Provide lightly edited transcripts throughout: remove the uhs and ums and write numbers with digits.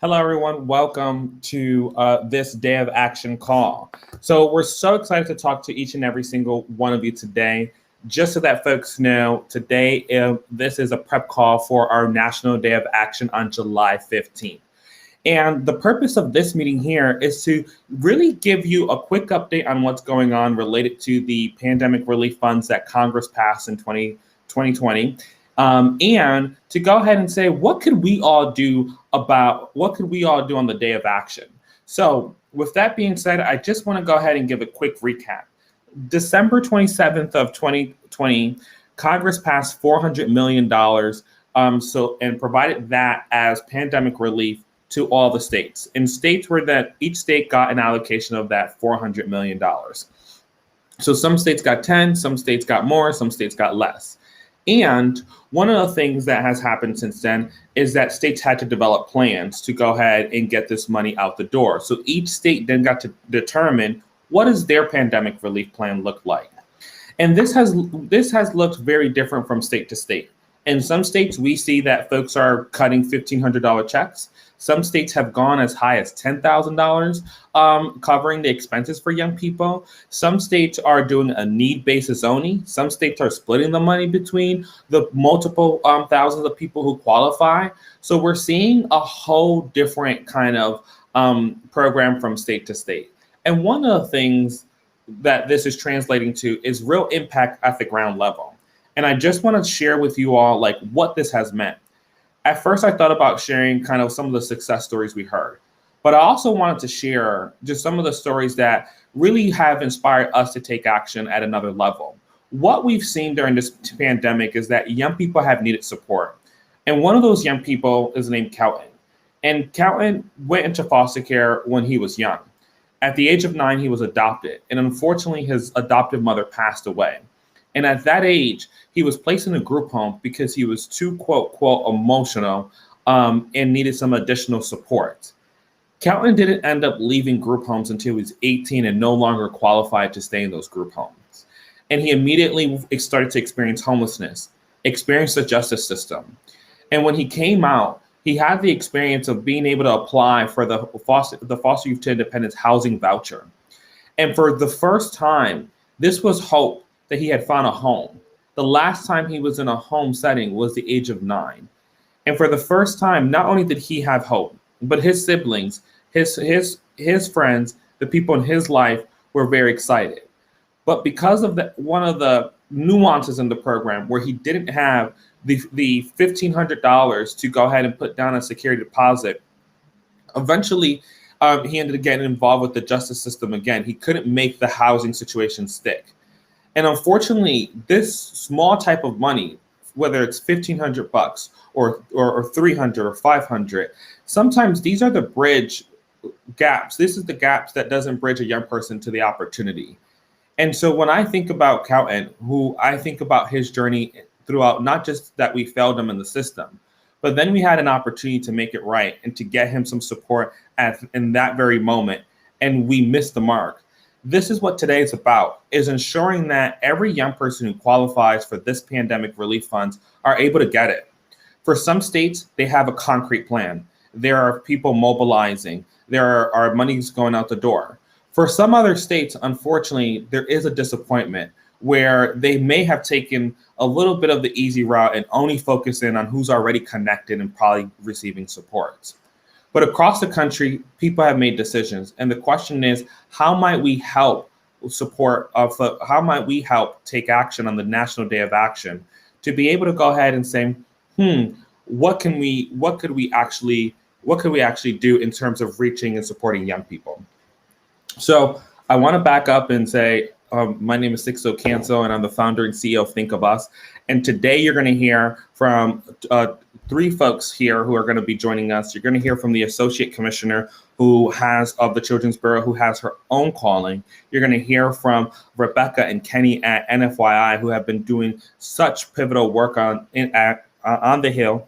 Hello, everyone. Welcome to this Day of Action call. So we're so excited to talk to each and every single one of you today. Just so that folks know, today this is a prep call for our National Day of Action on July 15th. And the purpose of this meeting here is to really give you a quick update on what's going on related to the pandemic relief funds that Congress passed in 2020. And to go ahead and say, what could we all do on the day of action? So with that being said, I just want to go ahead and give a quick recap. December 27th of 2020, Congress passed $400 million and provided that as pandemic relief to all the states. And states were that each state got an allocation of that $400 million. So some states got 10, some states got more, some states got less. And one of the things that has happened since then is that states had to develop plans to go ahead and get this money out the door. So each state then got to determine what does their pandemic relief plan look like. And this has looked very different from state to state. In some states, we see that folks are cutting $1,500 checks. Some states have gone as high as $10,000 covering the expenses for young people. Some states are doing a need basis only. Some states are splitting the money between the multiple thousands of people who qualify. So we're seeing a whole different kind of program from state to state. And one of the things that this is translating to is real impact at the ground level. And I just want to share with you all like what this has meant. At first, I thought about sharing kind of some of the success stories we heard, but I also wanted to share just some of the stories that really have inspired us to take action at another level. What we've seen during this pandemic is that young people have needed support. And one of those young people is named Kelton. And Kelton went into foster care when he was young. At the age of 9, he was adopted. And unfortunately, his adoptive mother passed away. And at that age, he was placed in a group home because he was too, quote, emotional and needed some additional support. Kelton didn't end up leaving group homes until he was 18 and no longer qualified to stay in those group homes. And he immediately started to experience homelessness, experienced the justice system. And when he came out, he had the experience of being able to apply for the foster youth to independence housing voucher. And for the first time, this was hope that he had found a home. The last time he was in a home setting was the age of 9. And for the first time, not only did he have hope, but his siblings, his friends, the people in his life were very excited. But because of one of the nuances in the program where he didn't have the $1,500 to go ahead and put down a security deposit, eventually he ended up getting involved with the justice system again. He couldn't make the housing situation stick. And unfortunately, this small type of money, whether it's $1,500 or 300 or 500, sometimes these are the bridge gaps. This is the gaps that doesn't bridge a young person to the opportunity. And so when I think about Kelton, who I think about his journey throughout, not just that we failed him in the system, but then we had an opportunity to make it right and to get him some support in that very moment, and we missed the mark. This is what today is about, is ensuring that every young person who qualifies for this pandemic relief funds are able to get it. For some states, they have a concrete plan. There are people mobilizing. There are monies going out the door. For some other states, unfortunately, there is a disappointment where they may have taken a little bit of the easy route and only focus in on who's already connected and probably receiving support. But across the country, people have made decisions. And the question is, how might we help take action on the National Day of Action to be able to go ahead and say, what could we actually do in terms of reaching and supporting young people? So I want to back up and say, my name is Sixto Cancel, and I'm the founder and CEO of Think of Us. And today you're going to hear from 3 folks here who are going to be joining us. You're going to hear from the Associate Commissioner of the Children's Bureau, who has her own calling. You're going to hear from Rebecca and Kenny at NFYI, who have been doing such pivotal work on the Hill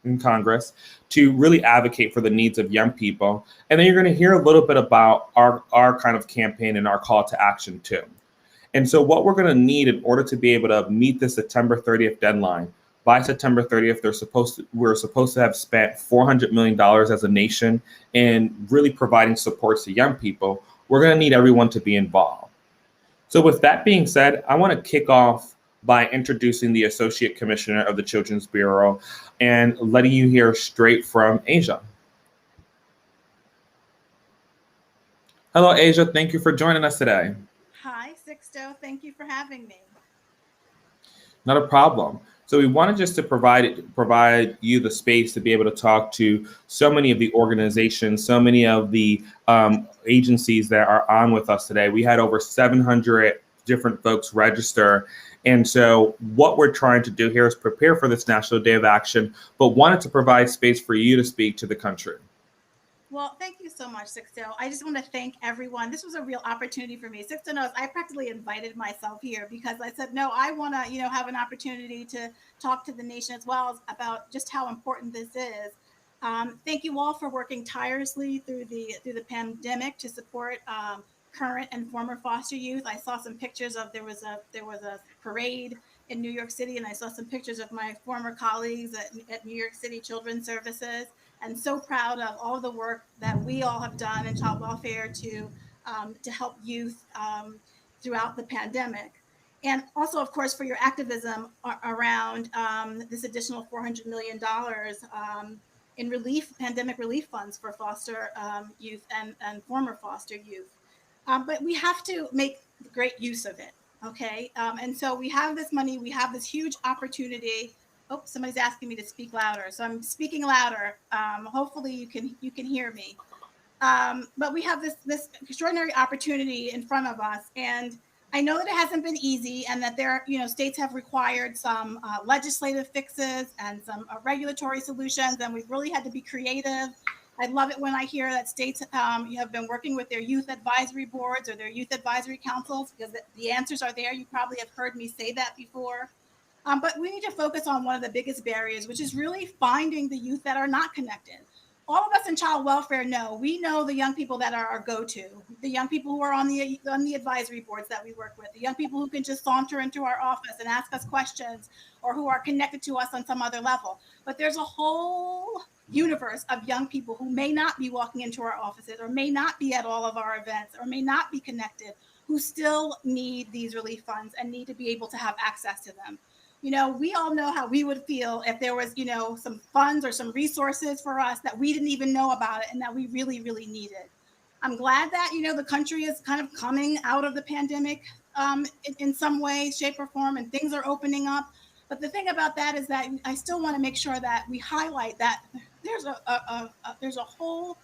in Congress to really advocate for the needs of young people. And then you're going to hear a little bit about our kind of campaign and our call to action too. And so what we're going to need in order to be able to meet the September 30th deadline, by September 30th, we're supposed to have spent $400 million as a nation in really providing supports to young people. We're going to need everyone to be involved. So with that being said, I want to kick off by introducing the Associate Commissioner of the Children's Bureau and letting you hear straight from Aysha. Hello, Aysha. Thank you for joining us today. Hi, Sixto. Thank you for having me. Not a problem. So we wanted just to provide you the space to be able to talk to so many of the organizations, so many of the agencies that are on with us today. We had over 700 different folks register. And so what we're trying to do here is prepare for this National Day of Action, but wanted to provide space for you to speak to the country. Well, thank you so much, Sixto. I just want to thank everyone. This was a real opportunity for me. Sixto knows I practically invited myself here because I said, no, I want to, have an opportunity to talk to the nation as well about just how important this is. Thank you all for working tirelessly through the pandemic to support current and former foster youth. I saw some pictures of there was a parade in New York City, and I saw some pictures of my former colleagues at New York City Children's Services. And so proud of all the work that we all have done in child welfare to help youth throughout the pandemic. And also, of course, for your activism around this additional $400 million in pandemic relief funds for foster youth and former foster youth. But we have to make great use of it, okay? And so we have this money, we have this huge opportunity. Oh, somebody's asking me to speak louder, so I'm speaking louder. Hopefully you can hear me. But we have this extraordinary opportunity in front of us, and I know that it hasn't been easy, and that states have required some legislative fixes and some regulatory solutions, and we've really had to be creative. I love it when I hear that states you have been working with their youth advisory boards or their youth advisory councils, because the answers are there. You probably have heard me say that before. But we need to focus on one of the biggest barriers, which is really finding the youth that are not connected. All of us in child welfare we know the young people that are our go-to, the young people who are on the advisory boards that we work with, the young people who can just saunter into our office and ask us questions, or who are connected to us on some other level. But there's a whole universe of young people who may not be walking into our offices, or may not be at all of our events, or may not be connected, who still need these relief funds and need to be able to have access to them. We all know how we would feel if there was, some funds or some resources for us that we didn't even know about it and that we really, really needed. I'm glad that, the country is kind of coming out of the pandemic in some way, shape, or form, and things are opening up. But the thing about that is that I still want to make sure that we highlight that there's a whole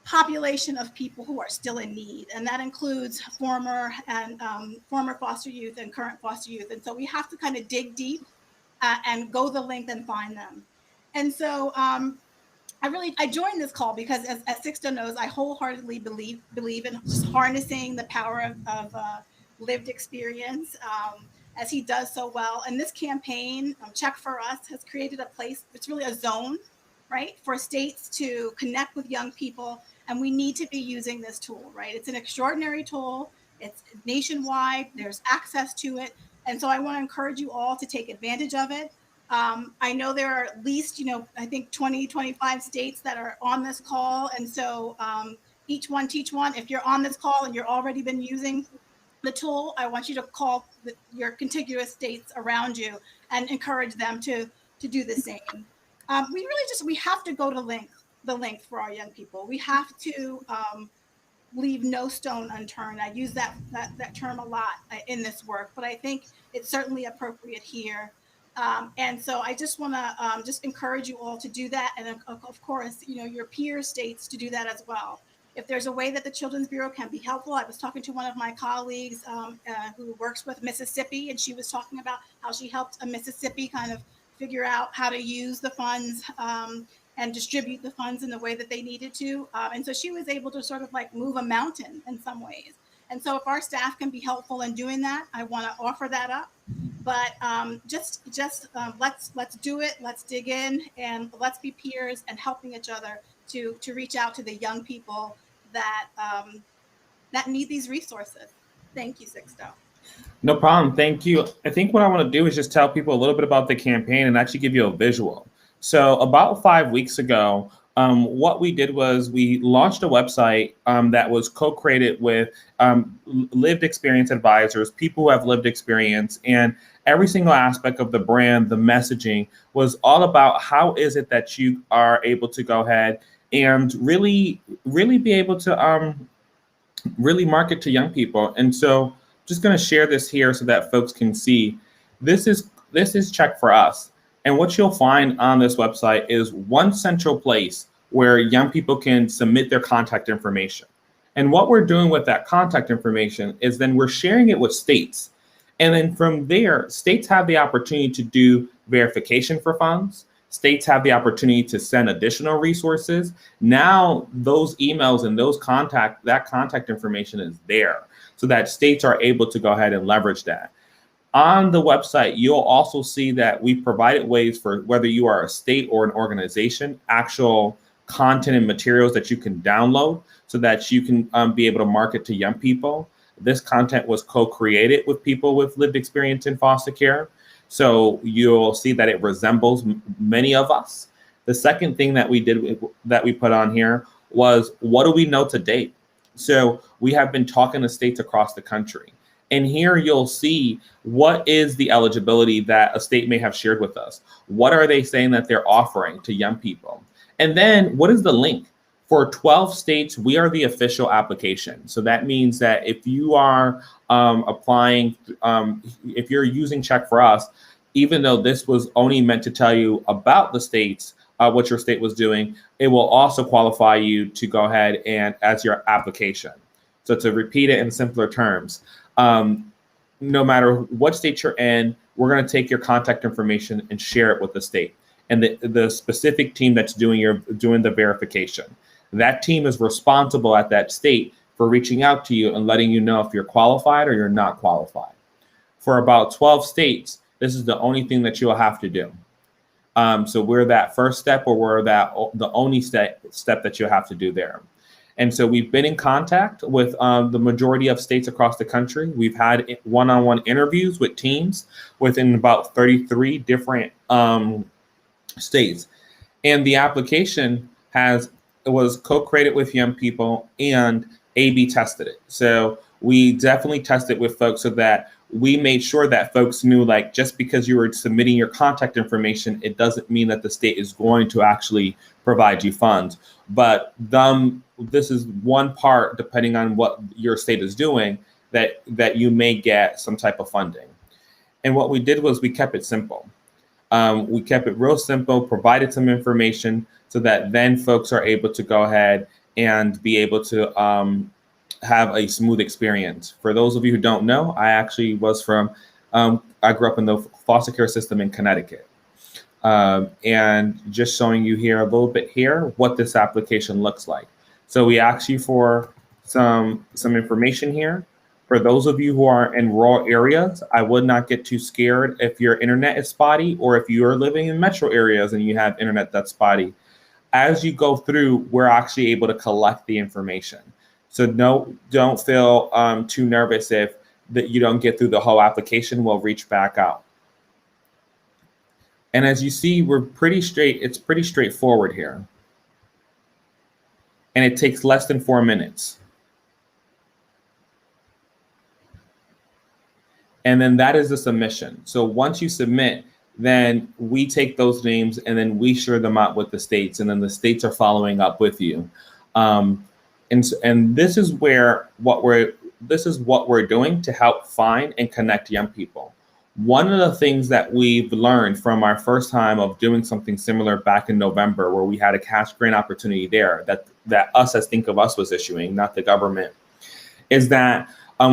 population of people who are still in need, and that includes former foster youth and current foster youth. And so we have to kind of dig deep and go the length and find them. And so I joined this call because, as Sixto knows, I wholeheartedly believe in just harnessing the power of lived experience, as he does so well. And this campaign, Check for Us, has created a place. It's really a zone, right, for states to connect with young people. And we need to be using this tool, right? It's an extraordinary tool. It's nationwide. There's access to it. And so I want to encourage you all to take advantage of it. I know there are at least, I think 20, 25 states that are on this call. And so each one teach one. If you're on this call and you're already been using the tool, I want you to call your contiguous states around you and encourage them to do the same. We have to go to the length for our young people. We have to leave no stone unturned. I use that term a lot in this work, but I think it's certainly appropriate here. And so I just want to just encourage you all to do that. And of course, your peer states to do that as well. If there's a way that the Children's Bureau can be helpful, I was talking to one of my colleagues who works with Mississippi, and she was talking about how she helped a Mississippi kind of figure out how to use the funds and distribute the funds in the way that they needed to. And so she was able to sort of like move a mountain in some ways. And so if our staff can be helpful in doing that, I want to offer that up. But just let's do it. Let's dig in, and let's be peers and helping each other to reach out to the young people that need these resources. Thank you, Sixto. No problem. Thank you. I think what I want to do is just tell people a little bit about the campaign and actually give you a visual. So, about 5 weeks ago, what we did was we launched a website that was co created with lived experience advisors, people who have lived experience, and every single aspect of the brand, the messaging was all about how is it that you are able to go ahead and really be able to really market to young people. And so just going to share this here so that folks can see this is Check for Us. And what you'll find on this website is one central place where young people can submit their contact information. And what we're doing with that contact information is then we're sharing it with states. And then from there, states have the opportunity to do verification for funds. States have the opportunity to send additional resources. Now those emails and that contact information is there so that states are able to go ahead and leverage that. On the website, you'll also see that we've provided ways for whether you are a state or an organization, actual content and materials that you can download so that you can be able to market to young people. This content was co-created with people with lived experience in foster care. So you'll see that it resembles many of us. The second thing that we did that we put on here was what do we know to date? So we have been talking to states across the country. And here you'll see what is the eligibility that a state may have shared with us. What are they saying that they're offering to young people? And then what is the link? For 12 states, we are the official application. So that means that if you are applying, if you're using Check for Us, even though this was only meant to tell you about the states, what your state was doing, it will also qualify you to go ahead and as your application. So to repeat it in simpler terms, no matter what state you're in, we're going to take your contact information and share it with the state and the specific team that's doing the verification. That team is responsible at that state for reaching out to you and letting you know if you're qualified or you're not qualified. For about 12 states, this is the only thing that you'll have to do. So we're that first step, or we're the only step that you'll have to do there. And so we've been in contact with the majority of states across the country. We've had one-on-one interviews with teams within about 33 different states. And the application was co-created with young people and A/B tested it. So we definitely tested with folks so that we made sure that folks knew, like, just because you were submitting your contact information, it doesn't mean that the state is going to actually provide you funds. But this is one part, depending on what your state is doing, that you may get some type of funding. And what we did was we kept it simple. We kept it real simple, provided some information so that then folks are able to go ahead and be able to have a smooth experience. For those of you who don't know, I actually I grew up in the foster care system in Connecticut. And just showing you here a little bit here what this application looks like. So we ask you for some information here. For those of you who are in rural areas, I would not get too scared if your internet is spotty, or if you are living in metro areas and you have internet that's spotty. As you go through, we're actually able to collect the information. So don't feel too nervous if that you don't get through the whole application. We'll reach back out. And as you see, it's pretty straightforward here. And it takes less than 4 minutes. And then that is the submission. So once you submit, then we take those names and then we share them out with the states, and then the states are following up with you. And this is what we're doing to help find and connect young people. One of the things that we've learned from our first time of doing something similar back in November, where we had a cash grant opportunity there that us as Think of Us was issuing, not the government, is that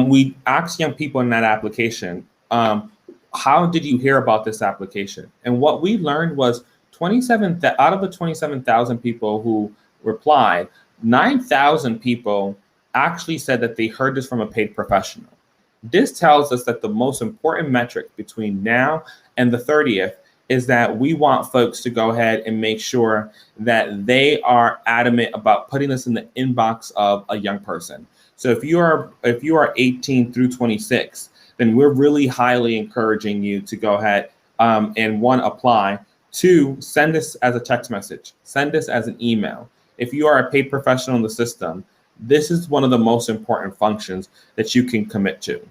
we asked young people in that application, how did you hear about this application? And what we learned was out of the 27,000 people who replied, 9,000 people actually said that they heard this from a paid professional. This tells us that the most important metric between now and the 30th is that we want folks to go ahead and make sure that they are adamant about putting this in the inbox of a young person. So if you are 18 through 26, then we're really highly encouraging you to go ahead and one, apply, two, send this as a text message, send this as an email. If you are a paid professional in the system, this is one of the most important functions that you can commit to.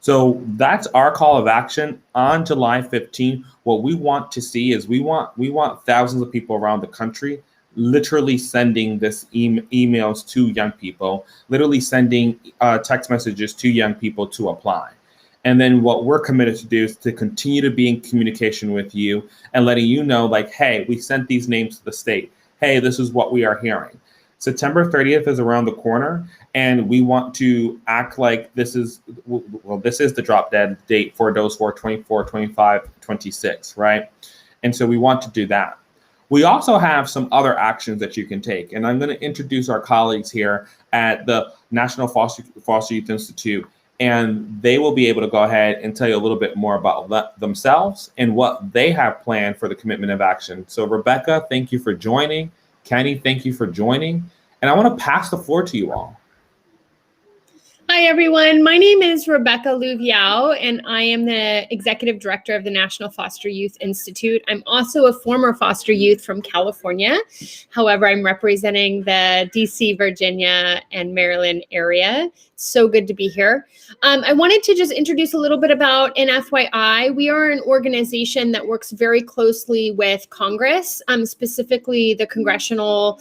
So that's our call of action on July 15th. What we want to see is we want thousands of people around the country literally sending this emails to young people, literally sending text messages to young people to apply. And then what we're committed to do is to continue to be in communication with you and letting you know, like, hey, we sent these names to the state. Hey, this is what we are hearing. September 30th is around the corner, and we want to act like this is the drop dead date for those who are 24, 25, 26, right? And so we want to do that. We also have some other actions that you can take, and I'm going to introduce our colleagues here at the National Foster Youth Institute, and they will be able to go ahead and tell you a little bit more about themselves and what they have planned for the commitment of action. So Rebecca, thank you for joining. Kenny, thank you for joining. And I want to pass the floor to you all. Hi, everyone. My name is Rebecca Luviao, and I am the Executive Director of the National Foster Youth Institute. I'm also a former foster youth from California. However, I'm representing the DC, Virginia, and Maryland area. So good to be here. I wanted to just introduce a little bit about an FYI. We are an organization that works very closely with Congress, specifically the Congressional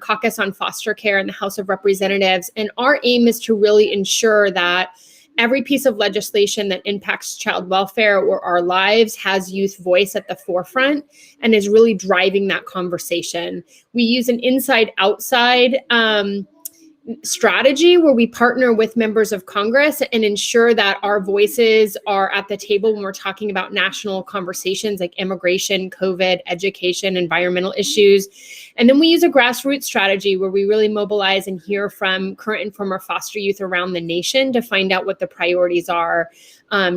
Caucus on Foster Care in the House of Representatives. And our aim is to really ensure that every piece of legislation that impacts child welfare or our lives has youth voice at the forefront and is really driving that conversation. We use an inside-outside strategy where we partner with members of Congress and ensure that our voices are at the table when we're talking about national conversations like immigration, COVID, education, environmental issues. And then we use a grassroots strategy where we really mobilize and hear from current and former foster youth around the nation to find out what the priorities are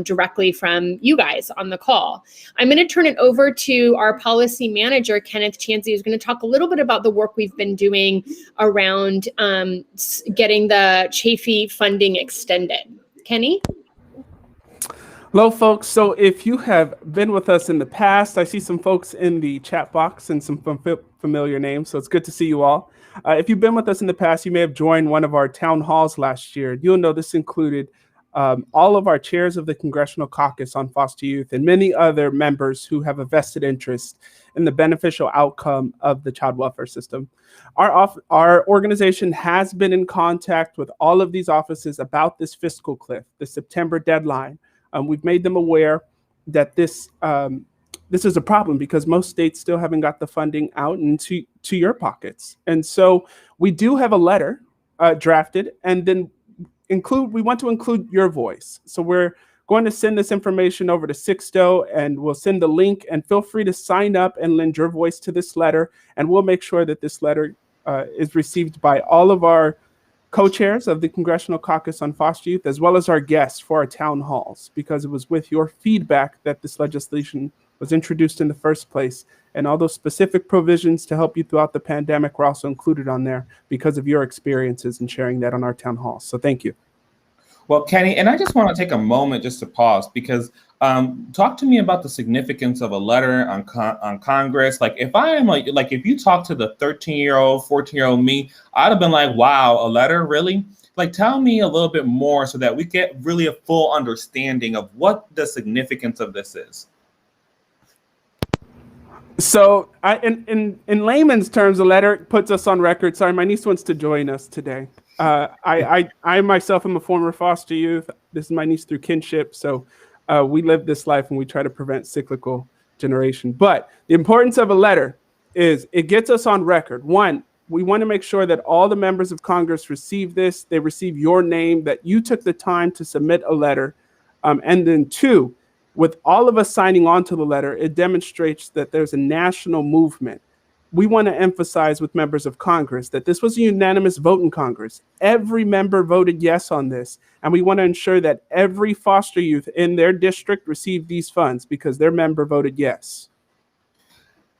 directly from you guys on the call. I'm going to turn it over to our policy manager, Kenneth Chansey, who's going to talk a little bit about the work we've been doing around getting the Chafee funding extended. Kenny? Hello, folks. So if you have been with us in the past, I see some folks in the chat box and some familiar names, so it's good to see you all. If you've been with us in the past, you may have joined one of our town halls last year. You'll know this included all of our chairs of the Congressional Caucus on Foster Youth and many other members who have a vested interest in the beneficial outcome of the child welfare system. Our organization has been in contact with all of these offices about this fiscal cliff, the September deadline. We've made them aware that this is a problem because most states still haven't got the funding out into your pockets. And so we do have a letter drafted, and then we want to include your voice. So we're going to send this information over to Sixto, and we'll send the link, and feel free to sign up and lend your voice to this letter. And we'll make sure that this letter is received by all of our co-chairs of the Congressional Caucus on Foster Youth, as well as our guests for our town halls, because it was with your feedback that this legislation was introduced in the first place. And all those specific provisions to help you throughout the pandemic were also included on there because of your experiences in sharing that on our town halls. So thank you. Well, Kenny, and I just want to take a moment just to pause because talk to me about the significance of a letter on Congress. Like if you talk to the 13-year-old, 14-year-old me, I'd have been like, wow, a letter, really? Like, tell me a little bit more so that we get really a full understanding of what the significance of this is. So in layman's terms, a letter puts us on record. Sorry, my niece wants to join us today. I myself am a former foster youth. This is my niece through kinship. So we live this life and we try to prevent cyclical generation. But the importance of a letter is it gets us on record. One, we want to make sure that all the members of Congress receive this. They receive your name, that you took the time to submit a letter. And then two, with all of us signing on to the letter, it demonstrates that there's a national movement. We want to emphasize with members of Congress that this was a unanimous vote in Congress. Every member voted yes on this. And we want to ensure that every foster youth in their district received these funds because their member voted yes.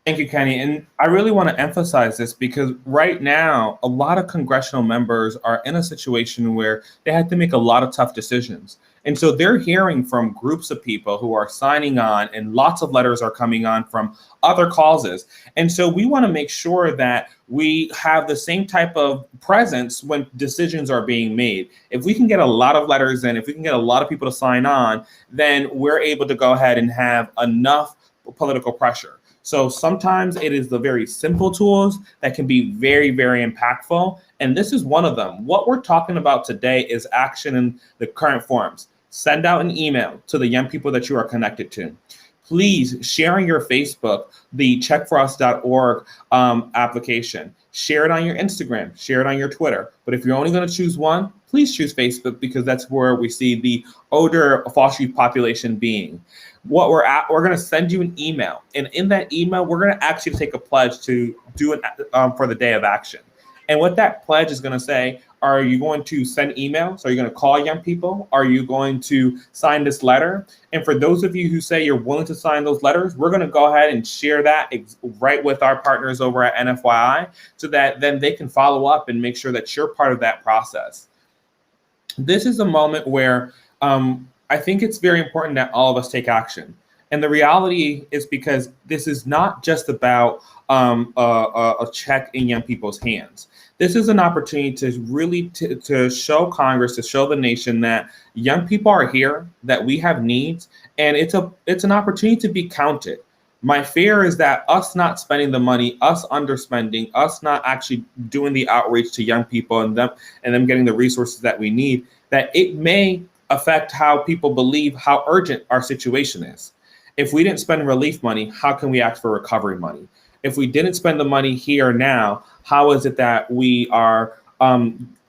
Thank you, Kenny. And I really want to emphasize this because right now, a lot of congressional members are in a situation where they have to make a lot of tough decisions. And so they're hearing from groups of people who are signing on, and lots of letters are coming on from other causes. And so we want to make sure that we have the same type of presence when decisions are being made. If we can get a lot of letters in, if we can get a lot of people to sign on, then we're able to go ahead and have enough political pressure. So sometimes it is the very simple tools that can be very, very impactful. And this is one of them. What we're talking about today is action in the current forms. Send out an email to the young people that you are connected to. Please share on your Facebook the checkforus.org application. Share it on your Instagram. Share it on your Twitter. But if you're only going to choose one, please choose Facebook because that's where we see the older foster youth population being. We're going to send you an email. And in that email, we're going to ask you to take a pledge to do it for the day of action. And what that pledge is going to say, are you going to send emails? Are you going to call young people? Are you going to sign this letter? And for those of you who say you're willing to sign those letters, we're going to go ahead and share that right with our partners over at NFYI so that then they can follow up and make sure that you're part of that process. This is a moment where I think it's very important that all of us take action. And the reality is because this is not just about a check in young people's hands. This is an opportunity to really to show Congress, to show the nation that young people are here, that we have needs, and it's an opportunity to be counted. My fear is that us not spending the money, us underspending, us not actually doing the outreach to young people and them getting the resources that we need, that it may affect how people believe how urgent our situation is. If we didn't spend relief money, how can we ask for recovery money? If we didn't spend the money here now, how is it that we are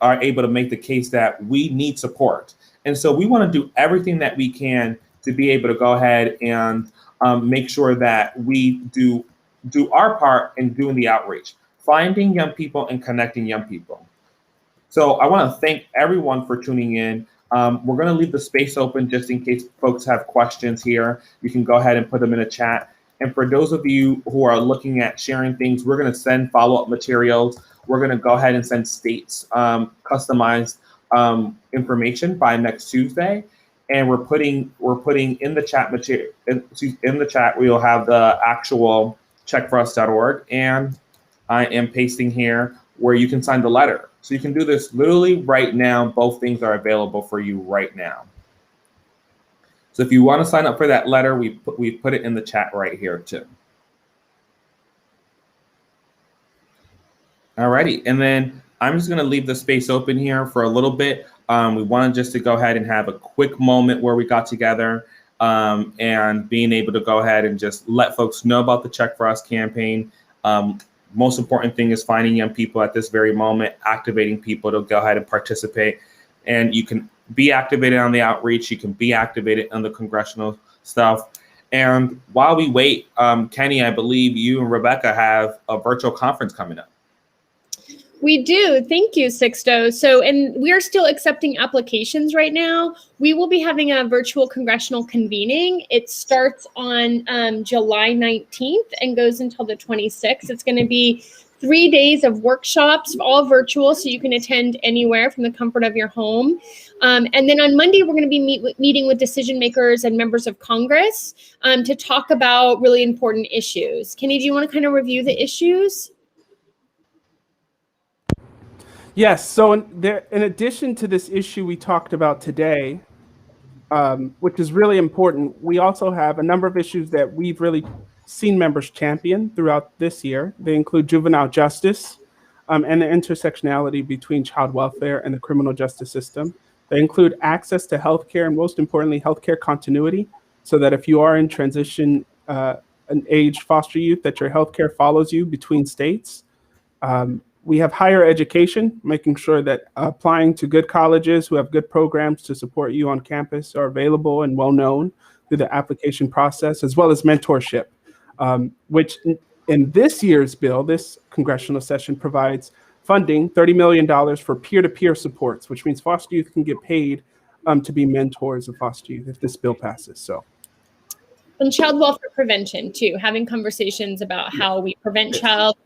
able to make the case that we need support? And so we want to do everything that we can to be able to go ahead and make sure that we do our part in doing the outreach, finding young people and connecting young people. So I want to thank everyone for tuning in. We're going to leave the space open just in case folks have questions here. You can go ahead and put them in a chat. And for those of you who are looking at sharing things, we're going to send follow-up materials. We're going to go ahead and send states customized information by next Tuesday. And we're putting in the chat material in the chat. We'll have the actual checkforus.org, and I am pasting here where you can sign the letter. So you can do this literally right now. Both things are available for you right now. So if you want to sign up for that letter, we put it in the chat right here too. Alrighty, and then I'm just going to leave the space open here for a little bit. We wanted just to go ahead and have a quick moment where we got together and being able to go ahead and just let folks know about the Check for Us campaign. Most important thing is finding young people at this very moment, activating people to go ahead and participate. And you can be activated on the outreach. You can be activated on the congressional stuff. And while we wait, Kenny, I believe you and Rebecca have a virtual conference coming up. We do. Thank you, Sixto. So, and we're still accepting applications right now. We will be having a virtual congressional convening. It starts on July 19th and goes until the 26th. It's going to be 3 days of workshops, all virtual, so you can attend anywhere from the comfort of your home. And then on Monday, we're going to be meeting with decision makers and members of Congress to talk about really important issues. Kenny, do you want to kind of review the issues? Yes. So in addition to this issue we talked about today, which is really important, we also have a number of issues that we've really seen members champion throughout this year. They include juvenile justice and the intersectionality between child welfare and the criminal justice system. They include access to healthcare and, most importantly, healthcare continuity, so that if you are in transition an age foster youth, that your healthcare follows you between states. We have higher education, making sure that applying to good colleges who have good programs to support you on campus are available and well known through the application process, as well as mentorship, which in this year's bill, this congressional session provides funding, $30 million for peer-to-peer supports, which means foster youth can get paid to be mentors of foster youth if this bill passes. So And child welfare prevention too, having conversations about how we prevent child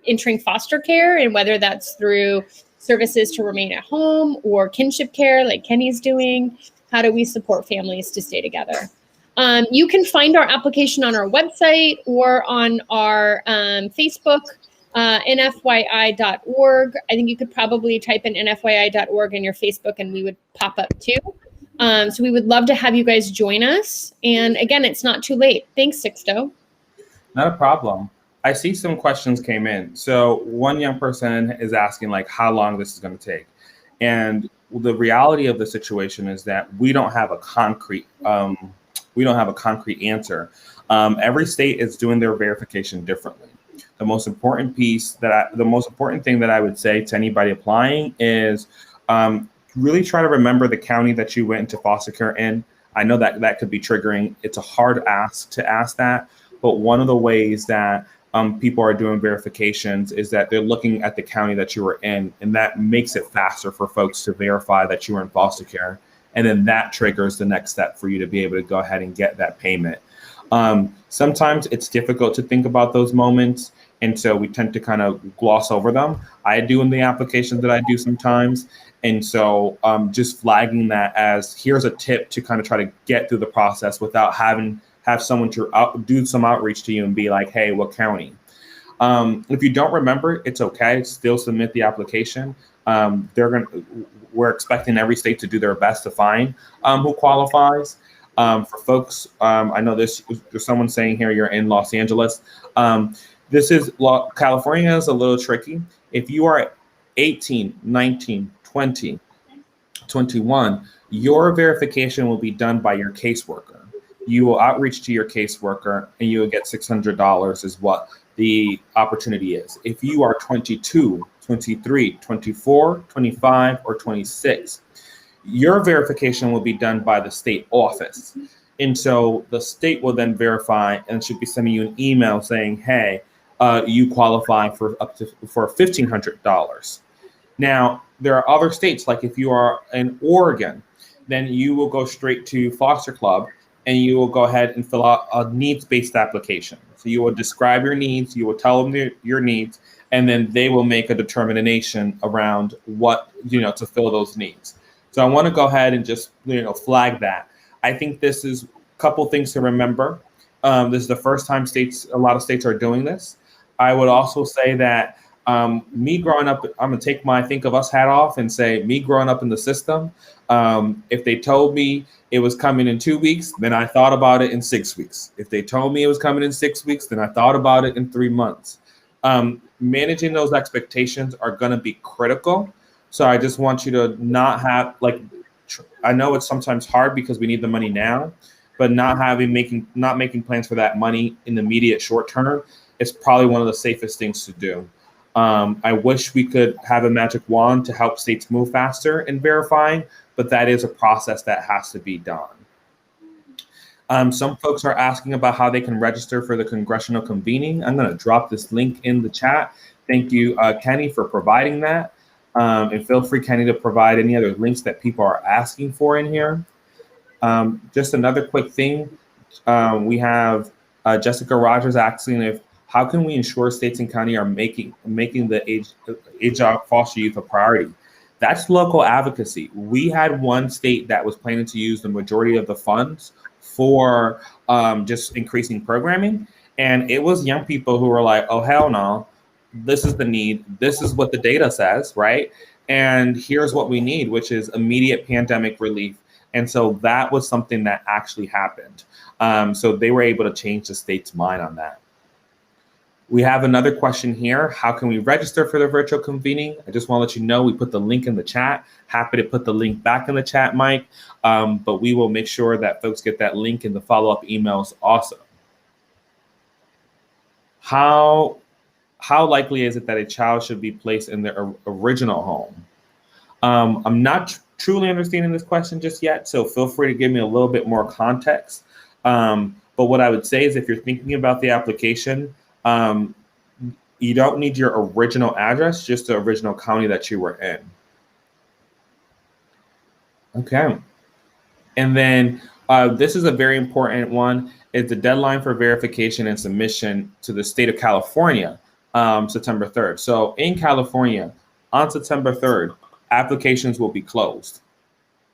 entering foster care, and whether that's through services to remain at home or kinship care like Kenny's doing. How do we support families to stay together? You can find our application on our website or on our Facebook, nfyi.org. I think you could probably type in nfyi.org in your Facebook and we would pop up too. So we would love to have you guys join us. And again, it's not too late. Thanks, Sixto. Not a problem. I see some questions came in. So one young person is asking like how long this is going to take. And the reality of the situation is that we don't have a concrete answer. Every state is doing their verification differently. The most important thing that I would say to anybody applying is really try to remember the county that you went into foster care in. I know that could be triggering. It's a hard ask to ask that, but one of the ways that people are doing verifications is that they're looking at the county that you were in, and that makes it faster for folks to verify that you were in foster care. And then that triggers the next step for you to be able to go ahead and get that payment. Sometimes it's difficult to think about those moments, and so we tend to kind of gloss over them. I do in the applications that I do sometimes. And so just flagging that as here's a tip to kind of try to get through the process without have someone to do some outreach to you and be like, hey, what county? If you don't remember, it's okay. Still submit the application. We're expecting every state to do their best to find who qualifies. For folks, I know there's someone saying here you're in Los Angeles. California is a little tricky. If you are 18, 19, 20, 21, your verification will be done by your caseworker. You will outreach to your caseworker and you will get $600 is what the opportunity is. If you are 22, 23, 24, 25, or 26, your verification will be done by the state office. And so the state will then verify and should be sending you an email saying, hey, you qualify for $1,500. Now, there are other states, like if you are in Oregon, then you will go straight to Foster Club and you will go ahead and fill out a needs-based application. So you will describe your needs, you will tell them your needs, and then they will make a determination around what, to fill those needs. So I want to go ahead and just, flag that. I think this is a couple things to remember. This is the first time a lot of states are doing this. I would also say that me growing up, I'm gonna take my think of us hat off and say me growing up in the system, if they told me it was coming in 2 weeks, then I thought about it in 6 weeks. If they told me it was coming in 6 weeks, then I thought about it in 3 months. Managing those expectations are gonna be critical. So I just want you to not have, I know it's sometimes hard because we need the money now, but not making plans for that money in the immediate short term is probably one of the safest things to do. I wish we could have a magic wand to help states move faster in verifying, but that is a process that has to be done. Some folks are asking about how they can register for the congressional convening. I'm going to drop this link in the chat. Thank you, Kenny, for providing that. And feel free, Kenny, to provide any other links that people are asking for in here. Just another quick thing. We have Jessica Rogers asking how can we ensure states and county are making the age of foster youth a priority? That's local advocacy. We had one state that was planning to use the majority of the funds for just increasing programming. And it was young people who were like, oh, hell no, this is the need. This is what the data says, right? And here's what we need, which is immediate pandemic relief. And so that was something that actually happened. So they were able to change the state's mind on that. We have another question here. How can we register for the virtual convening? I just want to let you know we put the link in the chat. Happy to put the link back in the chat, Mike. But we will make sure that folks get that link in the follow-up emails also. How likely is it that a child should be placed in their original home? I'm not truly understanding this question just yet, so feel free to give me a little bit more context. But what I would say is if you're thinking about the application, you don't need your original address, just the original county that you were in. Okay. And then This is a very important one. It's the deadline for verification and submission to the state of California, September 3rd. So in California, on September 3rd, applications will be closed,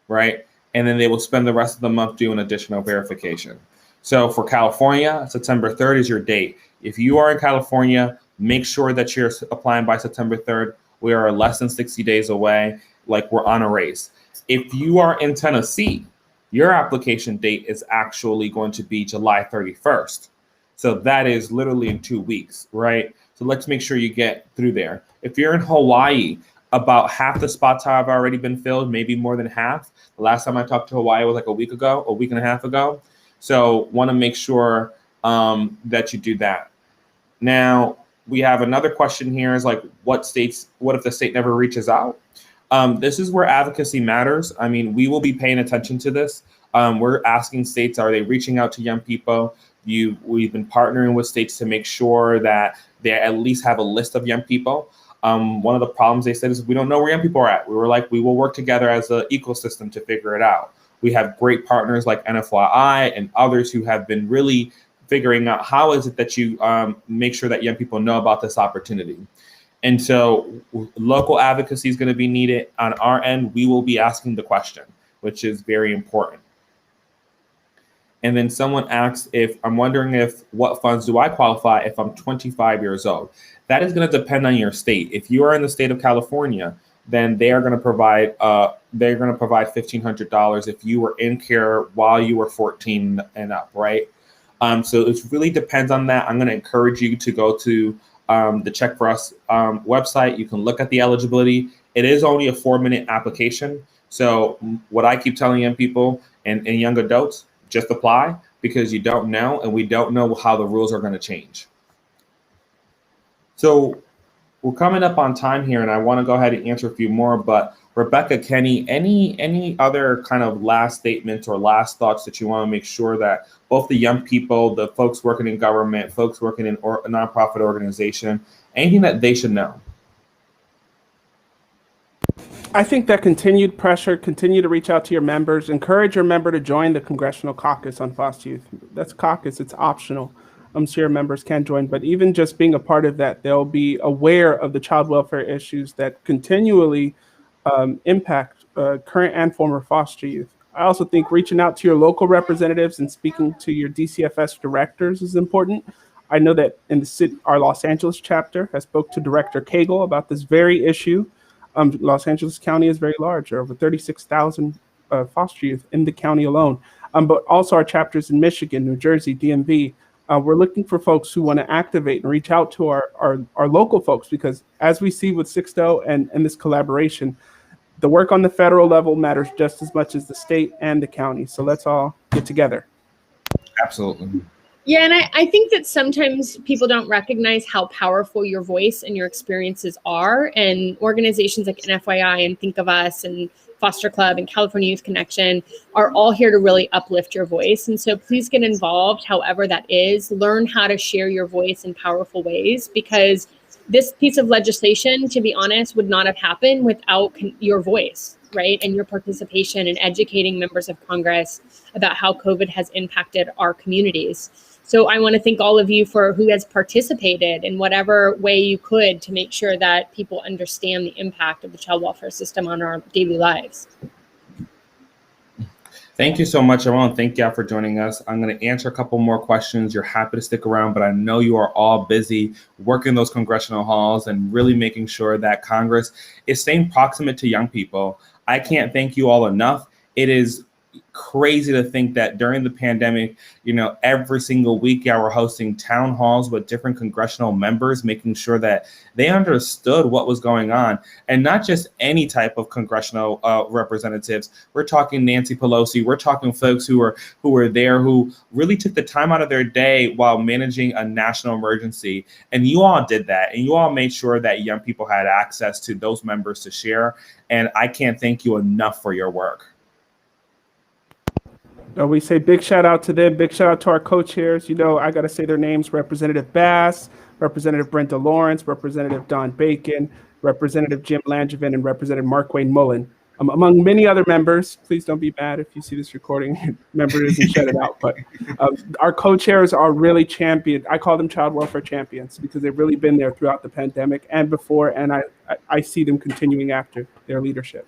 right? And then they will spend the rest of the month doing additional verification. So for California, September 3rd is your date. If you are in California, make sure that you're applying by September 3rd. We are less than 60 days away, like we're on a race. If you are in Tennessee, your application date is actually going to be July 31st. So that is literally in 2 weeks, right? So let's make sure you get through there. If you're in Hawaii, about half the spots have already been filled, maybe more than half. The last time I talked to Hawaii was like a week and a half ago. So want to make sure that you do that. Now, we have another question here is like, what if the state never reaches out? This is where advocacy matters. I mean, we will be paying attention to this. We're asking states, are they reaching out to young people? We've been partnering with states to make sure that they at least have a list of young people. One of the problems they said is we don't know where young people are at. We were like, we will work together as an ecosystem to figure it out. We have great partners like NFYI and others who have been really figuring out how is it that you make sure that young people know about this opportunity. And so local advocacy is going to be needed. On our end, we will be asking the question, which is very important. And then someone asks I'm wondering what funds do I qualify if I'm 25 years old? That is going to depend on your state. If you are in the state of California, then they are going to provide $1,500 if you were in care while you were 14 and up, right? So it really depends on that. I'm going to encourage you to go to the Check for Us website. You can look at the eligibility. It is only a 4-minute application. So what I keep telling young people and young adults, just apply because you don't know, and we don't know how the rules are going to change. So we're coming up on time here, and I want to go ahead and answer a few more. But Rebecca, Kenny, any other kind of last statements or last thoughts that you want to make sure that both the young people, the folks working in government, folks working in a nonprofit organization, anything that they should know? I think that continued pressure, continue to reach out to your members, encourage your member to join the Congressional Caucus on Foster Youth. That's caucus, it's optional. I'm sure your members can join, but even just being a part of that, they'll be aware of the child welfare issues that continually impact current and former foster youth. I also think reaching out to your local representatives and speaking to your DCFS directors is important. I know that in the city, our Los Angeles chapter has spoke to Director Cagle about this very issue. Los Angeles County is very large. There are over 36,000 foster youth in the county alone. But also our chapters in Michigan, New Jersey, DMV. We're looking for folks who want to activate and reach out to our local folks, because as we see with Sixto and this collaboration, the work on the federal level matters just as much as the state and the county. So let's all get together. Absolutely. Yeah, and I think that sometimes people don't recognize how powerful your voice and your experiences are. And organizations like NFYI and Think of Us and Foster Club and California Youth Connection are all here to really uplift your voice. And so please get involved, however that is. Learn how to share your voice in powerful ways, because this piece of legislation, to be honest, would not have happened without your voice, right? And your participation in educating members of Congress about how COVID has impacted our communities. So I want to thank all of you for who has participated in whatever way you could to make sure that people understand the impact of the child welfare system on our daily lives. Thank you so much, everyone. Thank y'all for joining us. I'm going to answer a couple more questions. You're happy to stick around, but I know you are all busy working those congressional halls and really making sure that Congress is staying proximate to young people. I can't thank you all enough. It is crazy to think that during the pandemic, every single week y'all were hosting town halls with different congressional members, making sure that they understood what was going on, and not just any type of congressional representatives. We're talking Nancy Pelosi. We're talking folks who were there, who really took the time out of their day while managing a national emergency. And you all did that, and you all made sure that young people had access to those members to share. And I can't thank you enough for your work. We say big shout out to them. Big shout out to our co-chairs. I got to say their names: Representative Bass, Representative Brenda Lawrence, Representative Don Bacon, Representative Jim Langevin, and Representative Mark Wayne Mullen. among many other members. Please don't be mad if you see this recording. Member isn't shut it out, but our co-chairs are really championed. I call them child welfare champions because they've really been there throughout the pandemic and before, and I see them continuing after their leadership.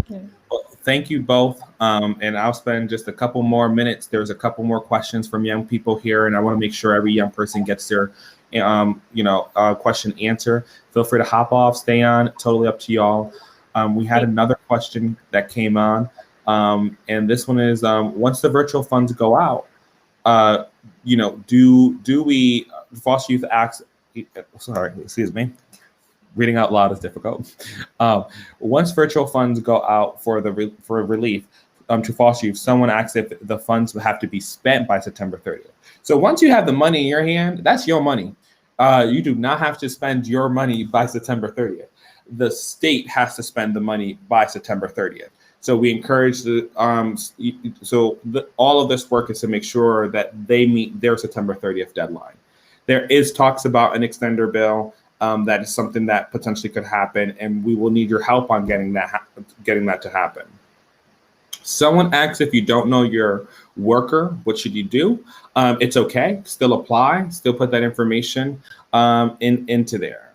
Well, thank you both, and I'll spend just a couple more minutes. There's a couple more questions from young people here, and I want to make sure every young person gets their question answered. Feel free to hop off, stay on, totally up to y'all. We had another question that came on, and this one is, once the virtual funds go out, do we foster youth acts? Sorry, excuse me. Reading out loud is difficult. Once virtual funds go out for relief to foster youth, someone asks if the funds have to be spent by September 30th. So once you have the money in your hand, that's your money. You do not have to spend your money by September 30th. The state has to spend the money by September 30th. So we encourage all of this work is to make sure that they meet their September 30th deadline. There is talks about an extender bill. That is something that potentially could happen, and we will need your help on getting that to happen. Someone asks, if you don't know your worker, what should you do? It's okay. Still apply. Still put that information into there.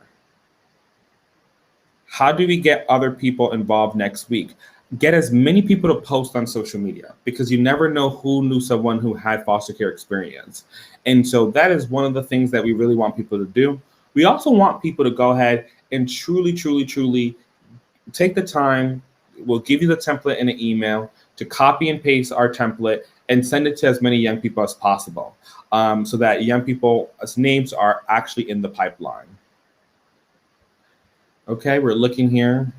How do we get other people involved next week? Get as many people to post on social media, because you never know who knew someone who had foster care experience. And so that is one of the things that we really want people to do. We also want people to go ahead and truly, truly, truly take the time. We'll give you the template in an email to copy and paste our template and send it to as many young people as possible, so that young people's names are actually in the pipeline. Okay, we're looking here.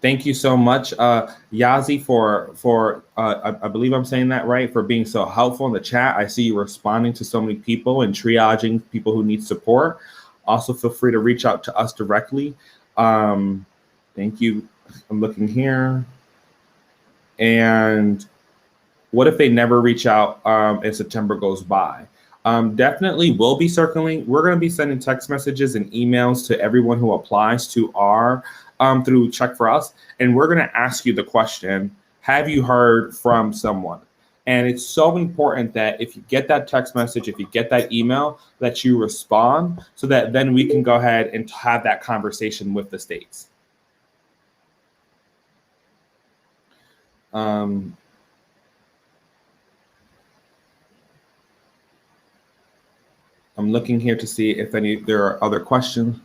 Thank you so much, Yazi, for I believe I'm saying that right, for being so helpful in the chat. I see you responding to so many people and triaging people who need support. Also, feel free to reach out to us directly. Thank you. I'm looking here. And what if they never reach out and September goes by? Definitely we'll be circling. We're going to be sending text messages and emails to everyone who applies to our through Check for Us. And we're going to ask you the question, have you heard from someone? And it's so important that if you get that text message, if you get that email, that you respond, so that then we can go ahead and have that conversation with the states. I'm looking here to see if there are other questions.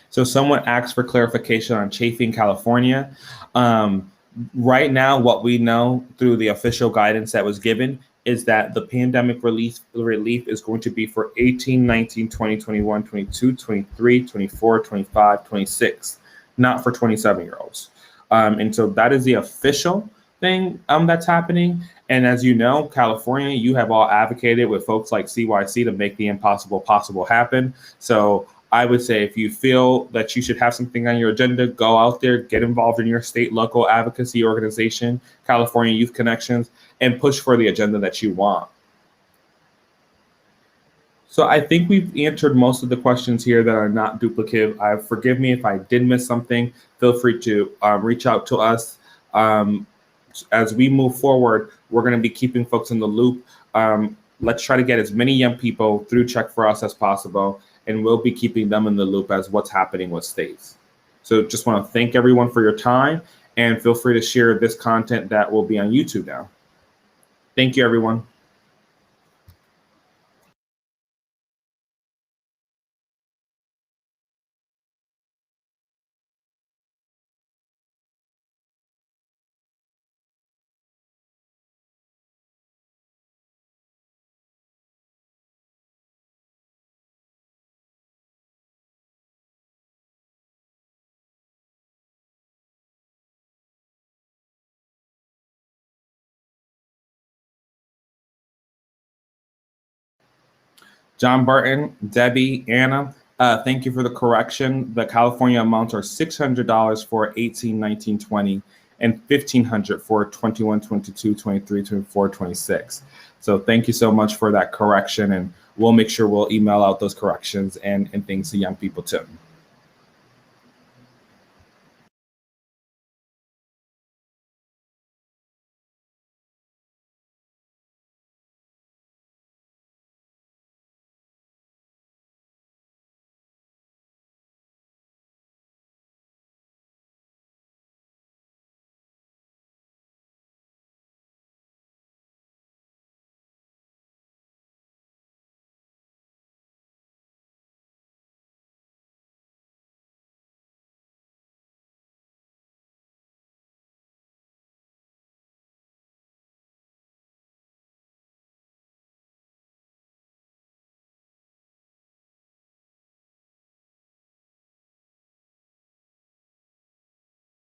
So someone asked for clarification on Chafee in California. Right now, what we know through the official guidance that was given is that the pandemic relief is going to be for 18, 19, 20, 21, 22, 23, 24, 25, 26, not for 27-year-olds. And so that is the official thing that's happening. And as you know, California, you have all advocated with folks like CYC to make the impossible possible happen. So I would say, if you feel that you should have something on your agenda, go out there, get involved in your state, local advocacy organization, California Youth Connections, and push for the agenda that you want. So I think we've answered most of the questions here that are not duplicative. Forgive me if I did miss something. Feel free to reach out to us. As we move forward, we're going to be keeping folks in the loop. Let's try to get as many young people through Check for Us as possible, and we'll be keeping them in the loop as what's happening with states. So just want to thank everyone for your time, and feel free to share this content that will be on YouTube now. Thank you, everyone. John Barton, Debbie, Anna, thank you for the correction. The California amounts are $600 for 18, 19, 20, and $1,500 for 21, 22, 23, 24, 26. So thank you so much for that correction, and we'll make sure we'll email out those corrections and things to young people too.